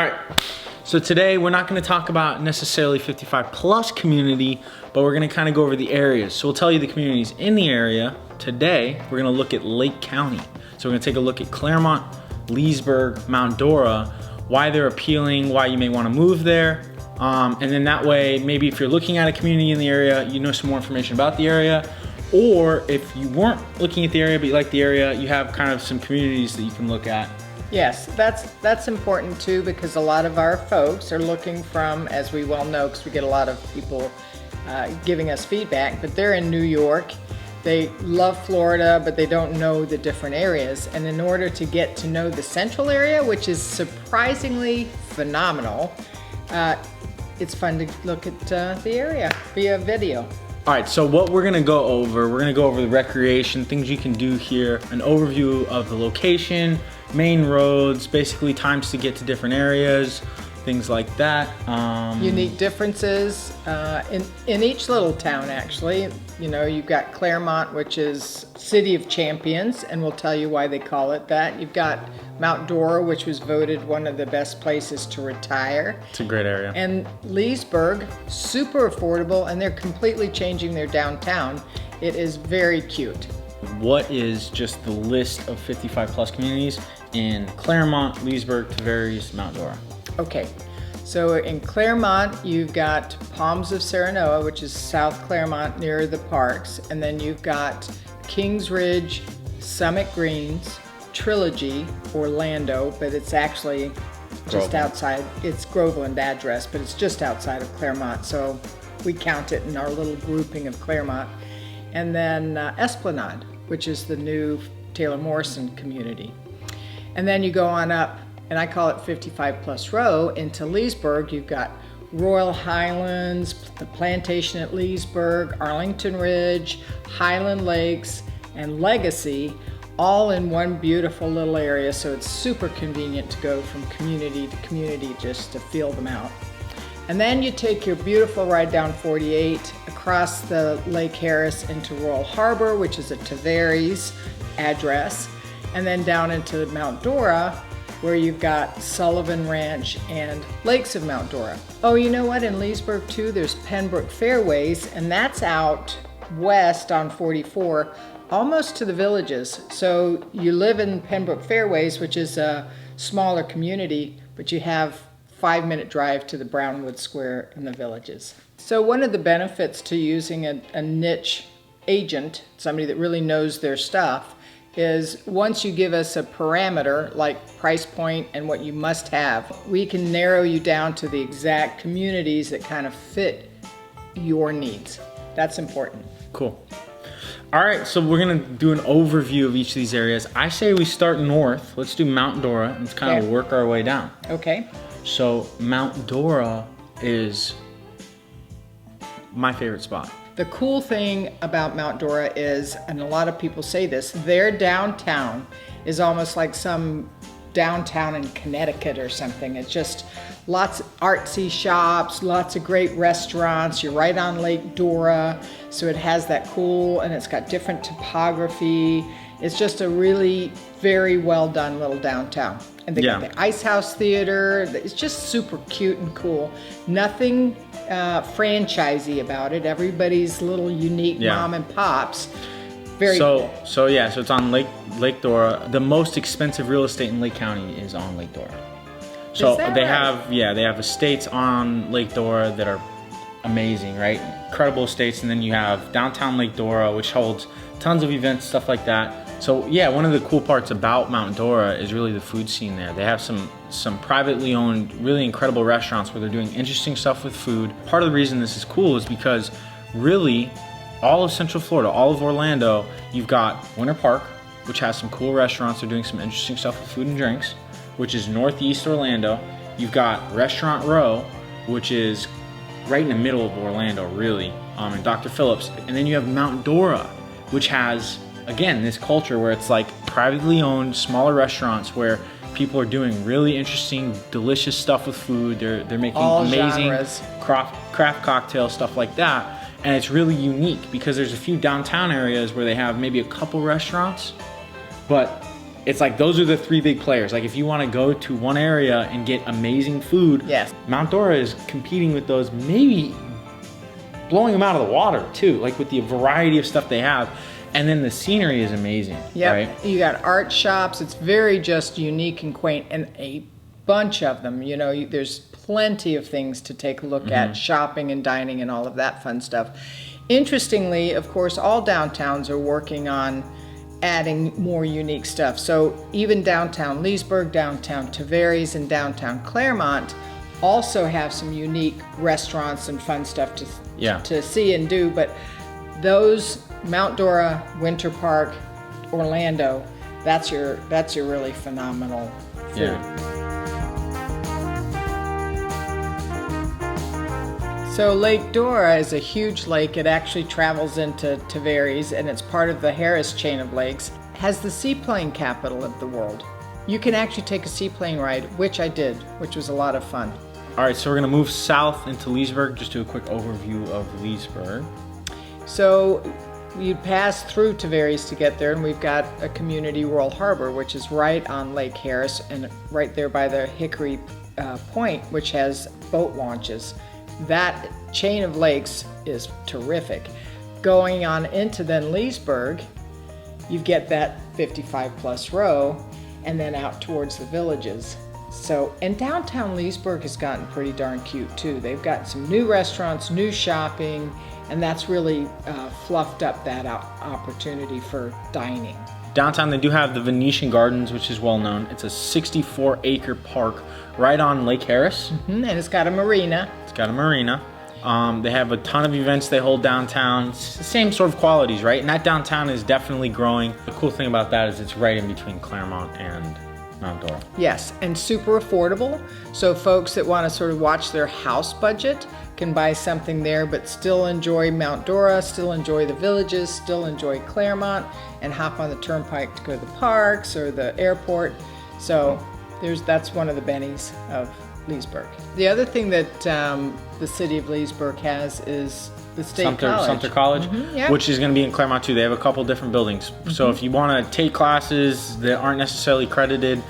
right, so today we're not gonna talk about necessarily 55 plus community, but we're gonna kind of go over the areas. So we'll tell you the communities in the area. Today, we're gonna look at Lake County. So we're gonna take a look at Clermont, Leesburg, Mount Dora, why they're appealing, why you may wanna move there. And then that way, maybe if you're looking at a community in the area, you know some more information about the area. Or if you weren't looking at the area, but you like the area, you have kind of some communities that you can look at. Yes, that's important too, because a lot of our folks are looking from, as we well know, because we get a lot of people giving us feedback, but they're in New York. They love Florida, but they don't know the different areas. And in order to get to know the central area, which is surprisingly phenomenal, it's fun to look at the area via video. All right, so what we're gonna go over the recreation, things you can do here, an overview of the location, main roads, basically times to get to different areas, things like that. Unique differences in each little town, actually. You know, you've got Clermont, which is City of Champions, and we'll tell you why they call it that. You've got Mount Dora, which was voted one of the best places to retire. It's a great area. And Leesburg, super affordable, and they're completely changing their downtown. It is very cute. What is just the list of 55 plus communities in Clermont, Leesburg, Tavares, Mount Dora? Okay, so in Clermont, you've got Palms of Serenoa, which is South Clermont near the parks, and then you've got Kings Ridge, Summit Greens, Trilogy, Orlando, but it's actually just outside. It's Groveland address, but it's just outside of Clermont, so we count it in our little grouping of Clermont. And then Esplanade, which is the new Taylor Morrison community. And then you go on up, and I call it 55 plus row, into Leesburg. You've got Royal Highlands, the Plantation at Leesburg, Arlington Ridge, Highland Lakes, and Legacy, all in one beautiful little area. So it's super convenient to go from community to community just to feel them out. And then you take your beautiful ride down 48 across the Lake Harris into Royal Harbor, which is a Tavares address, and then down into Mount Dora, where you've got Sullivan Ranch and Lakes of Mount Dora. Oh, you know what? In Leesburg too, there's Pembroke Fairways, and that's out west on 44, almost to the villages. So you live in Pembroke Fairways, which is a smaller community, but you have 5-minute drive to the Brownwood Square in the villages. So one of the benefits to using a niche agent, somebody that really knows their stuff, is once you give us a parameter like price point and what you must have, we can narrow you down to the exact communities that kind of fit your needs. That's important. Cool. All right, so we're gonna do an overview of each of these areas. I say we start north. Let's do Mount Dora and let's kind of work our way down. Okay. So Mount Dora is my favorite spot. The cool thing about Mount Dora is, and a lot of people say this, their downtown is almost like some downtown in Connecticut or something. It's just lots of artsy shops, lots of great restaurants. You're right on Lake Dora, so it has that cool, and it's got different topography. It's just a really very well done little downtown. And they got the Ice House Theater. It's just super cute and cool. Nothing franchisey about it. Everybody's little unique mom and pops. Very cool. So it's on Lake Dora. The most expensive real estate in Lake County is on Lake Dora. So they have estates on Lake Dora that are amazing, right? Incredible estates, and then you have downtown Lake Dora, which holds tons of events, stuff like that. So yeah, one of the cool parts about Mount Dora is really the food scene there. They have some privately owned, really incredible restaurants where they're doing interesting stuff with food. Part of the reason this is cool is because really all of Central Florida, all of Orlando, you've got Winter Park, which has some cool restaurants. They're doing some interesting stuff with food and drinks, which is Northeast Orlando. You've got Restaurant Row, which is right in the middle of Orlando, really, and Dr. Phillips. And then you have Mount Dora, which has, again, this culture where it's like privately owned, smaller restaurants where people are doing really interesting, delicious stuff with food. They're making amazing craft cocktails, stuff like that. And it's really unique because there's a few downtown areas where they have maybe a couple restaurants, but it's like those are the three big players. Like if you want to go to one area and get amazing food, yes, Mount Dora is competing with those, maybe blowing them out of the water too, like with the variety of stuff they have. And then the scenery is amazing, right? You got art shops. It's very just unique and quaint, and a bunch of them. You know, there's plenty of things to take a look at, shopping and dining and all of that fun stuff. Interestingly, of course, all downtowns are working on adding more unique stuff. So even downtown Leesburg, downtown Tavares, and downtown Clermont also have some unique restaurants and fun stuff to see and do. But those, Mount Dora, Winter Park, Orlando, that's your really phenomenal food. Yeah. So Lake Dora is a huge lake. It actually travels into Tavares, and it's part of the Harris chain of lakes. It has the seaplane capital of the world. You can actually take a seaplane ride, which I did, which was a lot of fun. All right, so we're gonna move south into Leesburg. Just do a quick overview of Leesburg. So you pass through Tavares to get there, and we've got a community World Harbor, which is right on Lake Harris and right there by the Hickory Point, which has boat launches. That chain of lakes is terrific. Going on into then Leesburg, you get that 55 plus row, and then out towards the villages. So, and downtown Leesburg has gotten pretty darn cute too. They've got some new restaurants, new shopping, and that's really fluffed up that opportunity for dining. Downtown, they do have the Venetian Gardens, which is well known. It's a 64-acre park right on Lake Harris. And it's got a marina. It's got a marina. They have a ton of events they hold downtown. It's the same sort of qualities, right? And that downtown is definitely growing. The cool thing about that is it's right in between Clermont and Mount Dora. Yes, and super affordable. So folks that want to sort of watch their house budget can buy something there, but still enjoy Mount Dora, still enjoy the villages, still enjoy Clermont, and hop on the turnpike to go to the parks or the airport. So that's one of the bennies of Leesburg. The other thing that the city of Leesburg has is the State College. Sumter College, which is going to be in Clermont too. They have a couple different buildings. So if you want to take classes that aren't necessarily credited.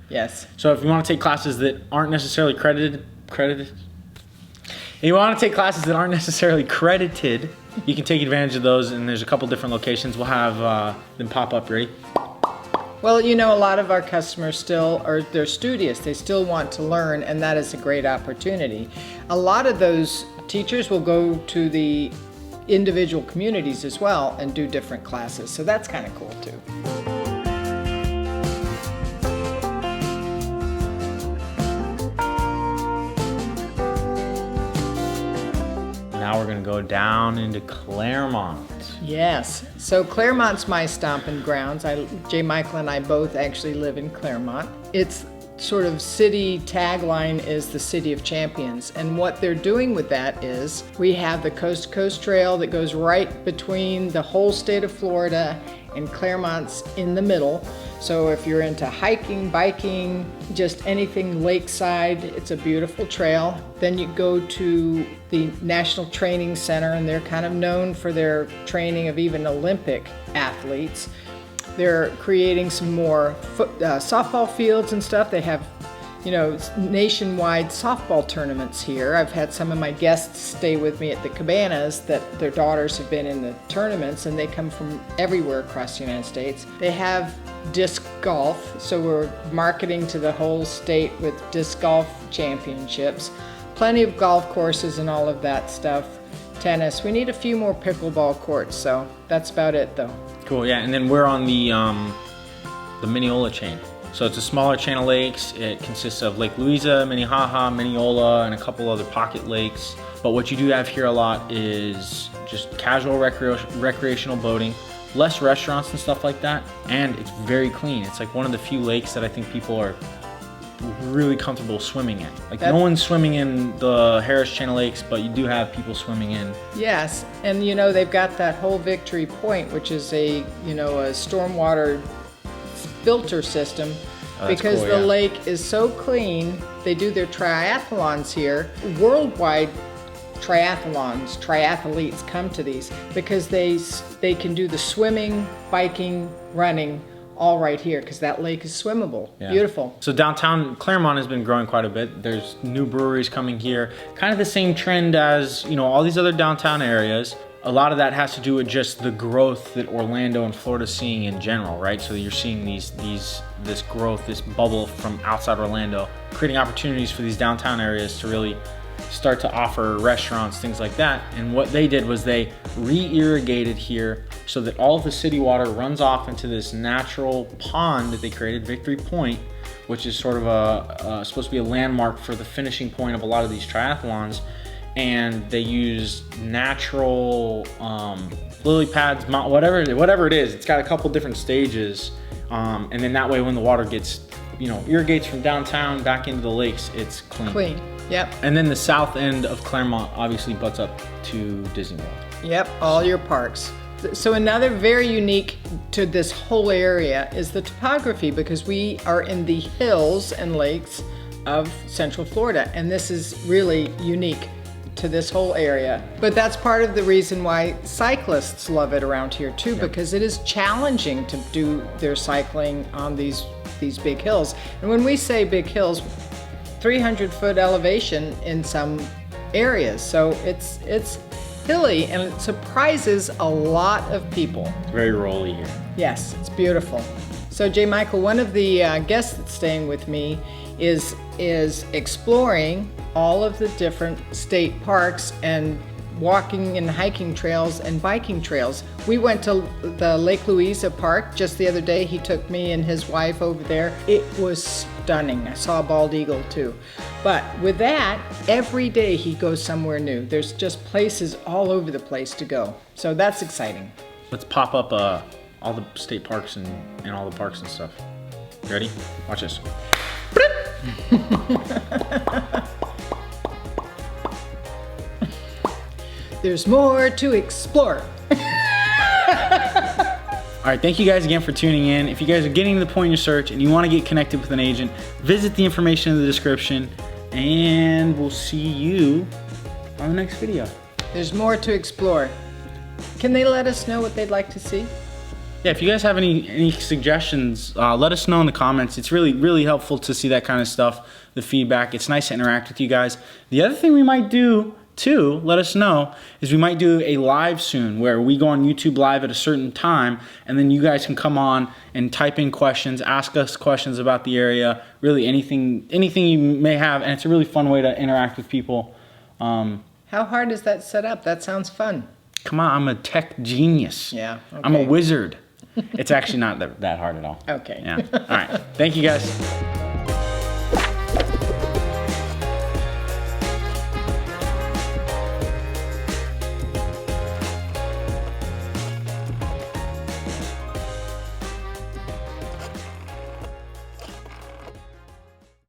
Yes. So if you want to take classes that aren't necessarily credited, you want to take classes that aren't necessarily credited, you can take advantage of those. And there's a couple different locations. We'll have them pop up. Ready? Well, you know, a lot of our customers they're studious. They still want to learn, and that is a great opportunity. A lot of those teachers will go to the individual communities as well and do different classes. So that's kind of cool too. Now we're going to go down into Clermont. Yes. So Clermont's my stomping grounds. Jay Michael and I both actually live in Clermont. Its sort of city tagline is the City of Champions. And what they're doing with that is we have the Coast to Coast Trail that goes right between the whole state of Florida, and Clermont's in the middle. So if you're into hiking, biking, just anything lakeside, it's a beautiful trail. Then you go to the National Training Center, and they're kind of known for their training of even Olympic athletes. They're creating some more softball fields and stuff. They have, you know, nationwide softball tournaments here. I've had some of my guests stay with me at the cabanas that their daughters have been in the tournaments, and they come from everywhere across the United States. They have disc golf, so we're marketing to the whole state with disc golf championships. Plenty of golf courses and all of that stuff. Tennis. We need a few more pickleball courts, so that's about it though. Cool, yeah, and then we're on the Mineola chain. So it's a smaller chain of lakes. It consists of Lake Louisa, Minnehaha, Mineola, and a couple other pocket lakes. But what you do have here a lot is just casual recreational boating, less restaurants and stuff like that, and it's very clean. It's like one of the few lakes that I think people are really comfortable swimming in. Like no one's swimming in the Harris Chain of Lakes, but you do have people swimming in. Yes, and you know they've got that whole Victory Point, which is a stormwater filter system, because cool, the lake is so clean. They do their triathlons here. Worldwide triathletes come to these because they can do the swimming, biking, running, all right here because that lake is swimmable. Yeah. Beautiful. So downtown Clermont has been growing quite a bit. There's new breweries coming here. Kind of the same trend as, you know, all these other downtown areas. A lot of that has to do with just the growth that Orlando and Florida is seeing in general, right? So you're seeing this growth, this bubble from outside Orlando, creating opportunities for these downtown areas to really start to offer restaurants, things like that. And what they did was they re-irrigated here so that all of the city water runs off into this natural pond that they created, Victory Point, which is sort of supposed to be a landmark for the finishing point of a lot of these triathlons. And they use natural lily pads, whatever it is. It's got a couple different stages, and then that way when the water gets, you know, irrigates from downtown back into the lakes, it's clean. Clean, yep. And then the south end of Clermont obviously butts up to Disney World. Yep, all your parks. So another very unique to this whole area is the topography, because we are in the hills and lakes of Central Florida, and this is really unique to this whole area. But that's part of the reason why cyclists love it around here too, because it is challenging to do their cycling on these big hills. And when we say big hills, 300-foot elevation in some areas. So it's hilly, and it surprises a lot of people. Very rolly here. Yes, it's beautiful. So J. Michael, one of the guests that's staying with me is exploring all of the different state parks and walking and hiking trails and biking trails. We went to the Lake Louisa Park just the other day. He took me and his wife over there. It was stunning. I saw a bald eagle too. But with that, every day he goes somewhere new. There's just places all over the place to go. So that's exciting. Let's pop up all the state parks and all the parks and stuff. You ready? Watch this. There's more to explore. All right, thank you guys again for tuning in. If you guys are getting to the point in your search and you want to get connected with an agent, visit the information in the description, and we'll see you on the next video. There's more to explore. Can they let us know what they'd like to see? Yeah, if you guys have any suggestions, let us know in the comments. It's really, really helpful to see that kind of stuff, the feedback. It's nice to interact with you guys. The other thing we might do too, let us know, is we might do a live soon where we go on YouTube Live at a certain time, and then you guys can come on and type in questions, ask us questions about the area, really anything you may have, and it's a really fun way to interact with people. How hard is that set up? That sounds fun. Come on, I'm a tech genius. Yeah. Okay. I'm a wizard. It's actually not that hard at all. Okay. Yeah. All right. Thank you guys.